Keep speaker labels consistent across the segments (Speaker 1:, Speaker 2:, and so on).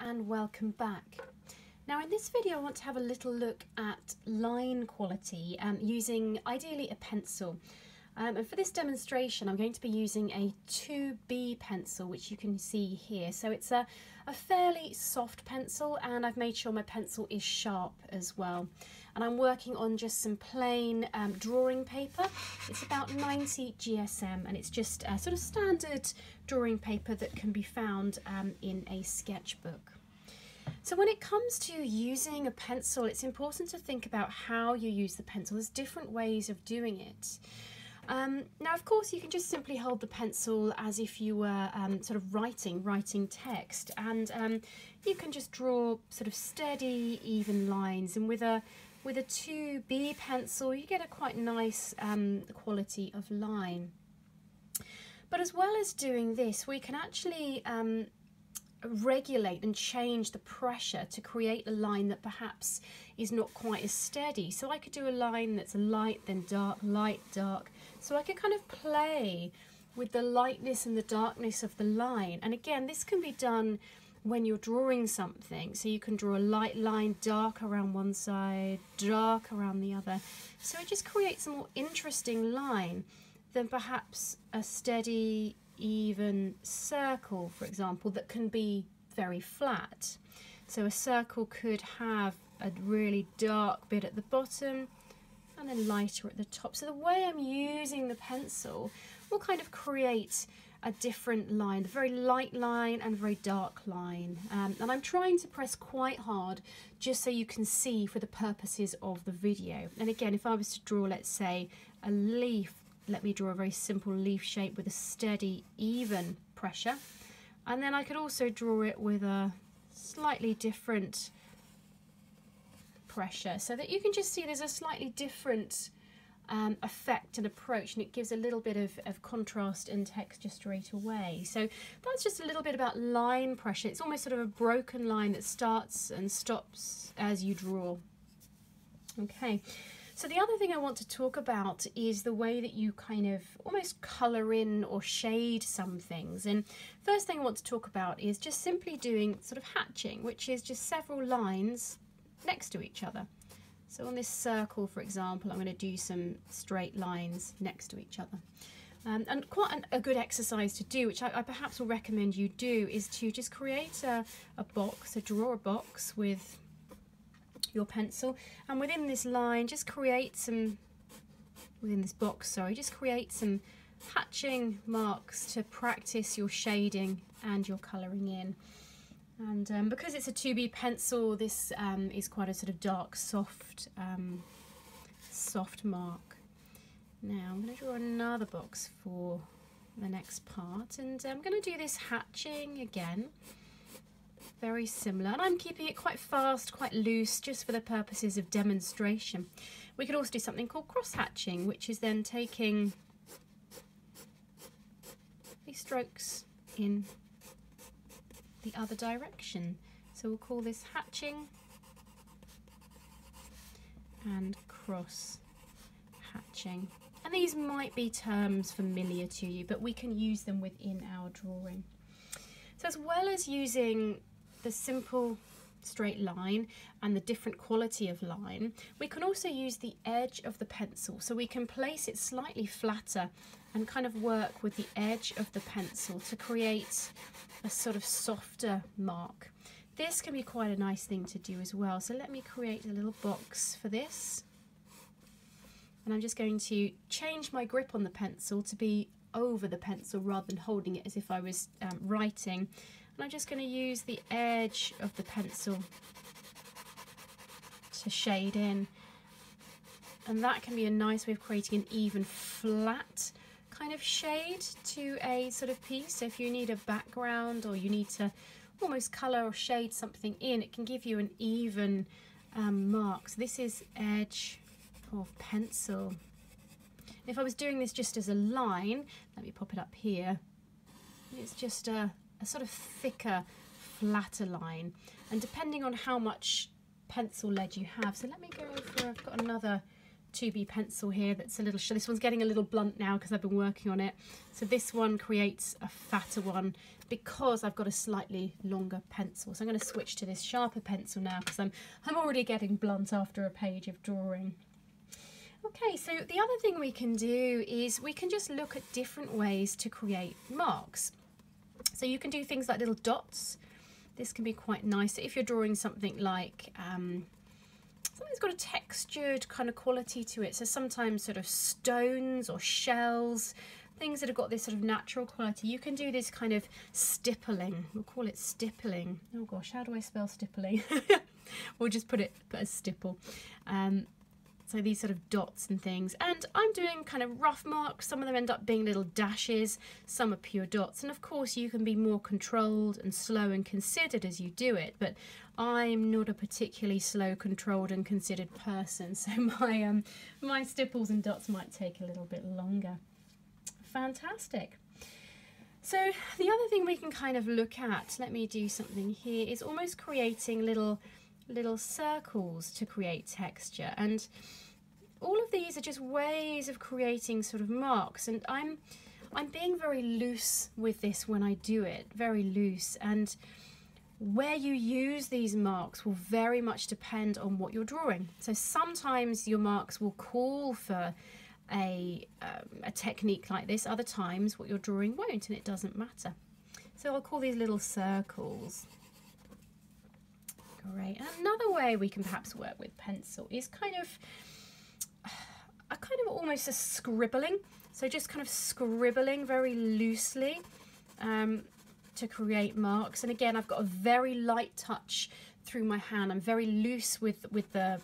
Speaker 1: and welcome back. Now in this video I want to have a little look at line quality using ideally a pencil. And for this demonstration I'm going to be using a 2B pencil, which you can see here. So it's a fairly soft pencil, and I've made sure my pencil is sharp as well. And I'm working on just some plain drawing paper. It's about 90 GSM, and it's just a sort of standard drawing paper that can be found in a sketchbook. So when it comes to using a pencil, it's important to think about how you use the pencil. There's different ways of doing it. Now, of course, you can just simply hold the pencil as if you were sort of writing text, and you can just draw sort of steady, even lines. And with a 2B pencil, you get a quite nice quality of line. But as well as doing this, we can actually regulate and change the pressure to create a line that perhaps is not quite as steady. So I could do a line that's light, then dark, light, dark. So I could kind of play with the lightness and the darkness of the line. And again, this can be done when you're drawing something. So you can draw a light line, dark around one side, dark around the other. So it just creates a more interesting line than perhaps a steady, even circle, for example, that can be very flat. So a circle could have a really dark bit at the bottom and then lighter at the top. So the way I'm using the pencil will kind of create a different line, a very light line and a very dark line. And I'm trying to press quite hard just so you can see for the purposes of the video. And again, if I was to draw, let's say, a leaf, let me draw a very simple leaf shape with a steady, even pressure. And then I could also draw it with a slightly different pressure, so that you can just see there's a slightly different effect and approach, and it gives a little bit of contrast and texture straight away. So that's just a little bit about line pressure. It's almost sort of a broken line that starts and stops as you draw. Okay. So the other thing I want to talk about is the way that you kind of almost colour in or shade some things. And first thing I want to talk about is just simply doing sort of hatching, which is just several lines next to each other. So on this circle, for example, I'm going to do some straight lines next to each other. And quite a good exercise to do, which I perhaps will recommend you do, is to just create a box, draw a box with your pencil, and within this line just create some, within this box, sorry, just create some hatching marks to practice your shading and your colouring in. And because it's a 2B pencil, this is quite a sort of dark, soft mark. Now I'm going to draw another box for the next part, and I'm going to do this hatching again. Very similar, and I'm keeping it quite fast, quite loose, just for the purposes of demonstration. We could also do something called cross-hatching, which is then taking these strokes in the other direction. So we'll call this hatching and cross-hatching. And these might be terms familiar to you, but we can use them within our drawing. So as well as using the simple straight line and the different quality of line, we can also use the edge of the pencil. So we can place it slightly flatter and kind of work with the edge of the pencil to create a sort of softer mark. This can be quite a nice thing to do as well. So let me create a little box for this. And I'm just going to change my grip on the pencil to be over the pencil rather than holding it as if I was writing. And I'm just going to use the edge of the pencil to shade in. And that can be a nice way of creating an even flat kind of shade to a sort of piece. So if you need a background or you need to almost colour or shade something in, it can give you an even mark. So this is edge of pencil. If I was doing this just as a line, let me pop it up here, it's just a sort of thicker, flatter line, and depending on how much pencil lead you have. So let me go for, I've got another 2B pencil here that's a little, this one's getting a little blunt now because I've been working on it. So this one creates a fatter one because I've got a slightly longer pencil. So I'm going to switch to this sharper pencil now because I'm already getting blunt after a page of drawing. Okay, so the other thing we can do is we can just look at different ways to create marks. So you can do things like little dots. This can be quite nice if you're drawing something like something's got a textured kind of quality to it. So sometimes sort of stones or shells, things that have got this sort of natural quality. You can do this kind of stippling. We'll call it stippling. Oh gosh, how do I spell stippling? We'll just put a stipple. So these sort of dots and things, and I'm doing kind of rough marks. Some of them end up being little dashes, some are pure dots, and of course you can be more controlled and slow and considered as you do it, but I'm not a particularly slow, controlled and considered person, so my stipples and dots might take a little bit longer. Fantastic. So the other thing we can kind of look at, let me do something here, is almost creating little circles to create texture, and all of these are just ways of creating sort of marks, and I'm being very loose with this when I do it, very loose, and where you use these marks will very much depend on what you're drawing. So sometimes your marks will call for a technique like this, other times what you're drawing won't, and it doesn't matter. So I'll call these little circles. Great. And another way we can perhaps work with pencil is kind of almost a scribbling. So just kind of scribbling very loosely to create marks. And again, I've got a very light touch through my hand. I'm very loose with the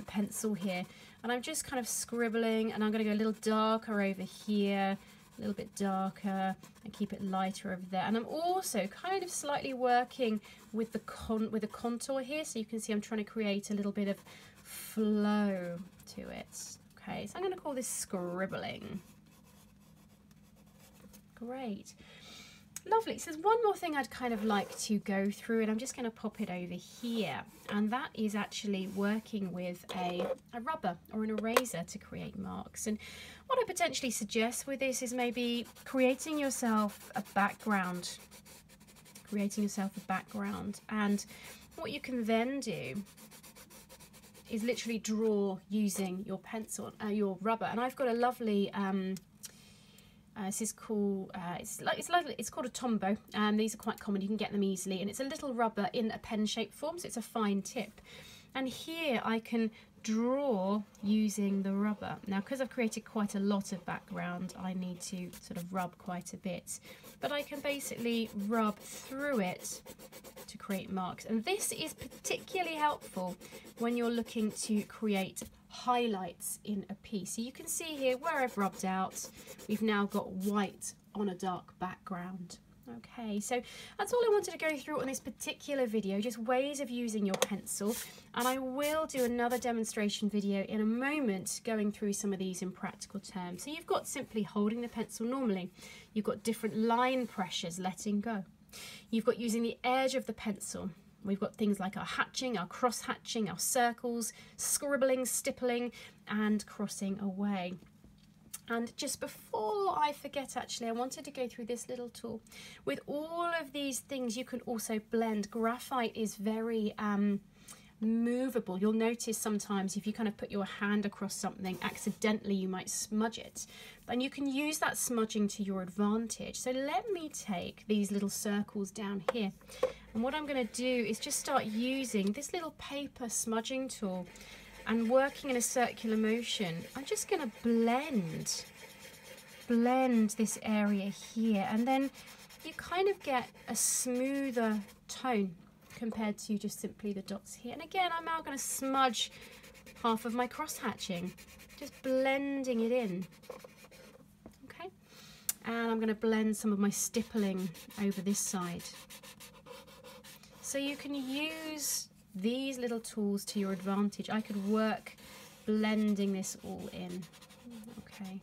Speaker 1: pencil here, and I'm just kind of scribbling, and I'm going to go a little darker over here, a little bit darker, and keep it lighter over there. And I'm also kind of slightly working with the contour here, so you can see I'm trying to create a little bit of flow to it. Okay, so I'm going to call this scribbling. Great. Lovely. So there's one more thing I'd kind of like to go through, and I'm just going to pop it over here, and that is actually working with a rubber or an eraser to create marks. And what I potentially suggest with this is maybe creating yourself a background, and what you can then do is literally draw using your pencil, your rubber. And I've got a lovely this is called it's called a Tombow. These are quite common, you can get them easily, and it's a little rubber in a pen shaped form, so it's a fine tip. And here I can draw using the rubber. Now, because I've created quite a lot of background, I need to sort of rub quite a bit, but I can basically rub through it to create marks. And this is particularly helpful when you're looking to create highlights in a piece. So you can see here where I've rubbed out, we've now got white on a dark background. Okay, so that's all I wanted to go through on this particular video, just ways of using your pencil, and I will do another demonstration video in a moment going through some of these in practical terms. So you've got simply holding the pencil normally, you've got different line pressures, letting go, you've got using the edge of the pencil, we've got things like our hatching, our cross hatching, our circles, scribbling, stippling, and crossing away. And just before I forget, actually, I wanted to go through this little tool. With all of these things, you can also blend. Graphite is very movable. You'll notice sometimes if you kind of put your hand across something, accidentally you might smudge it. And you can use that smudging to your advantage. So let me take these little circles down here. And what I'm going to do is just start using this little paper smudging tool and working in a circular motion. I'm just going to blend this area here, and then you kind of get a smoother tone compared to just simply the dots here. And again, I'm now going to smudge half of my cross hatching, just blending it in. Okay, and I'm going to blend some of my stippling over this side. So you can use these little tools to your advantage. I could work blending this all in. Okay.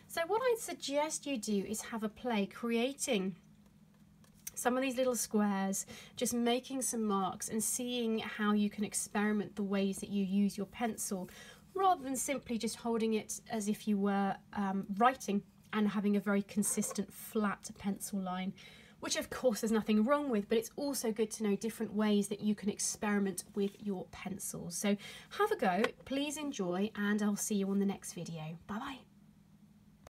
Speaker 1: So what I'd suggest you do is have a play creating some of these little squares, just making some marks and seeing how you can experiment the ways that you use your pencil rather than simply just holding it as if you were writing and having a very consistent flat pencil line, which of course there's nothing wrong with, but it's also good to know different ways that you can experiment with your pencils. So have a go, please enjoy, and I'll see you on the next video. Bye bye.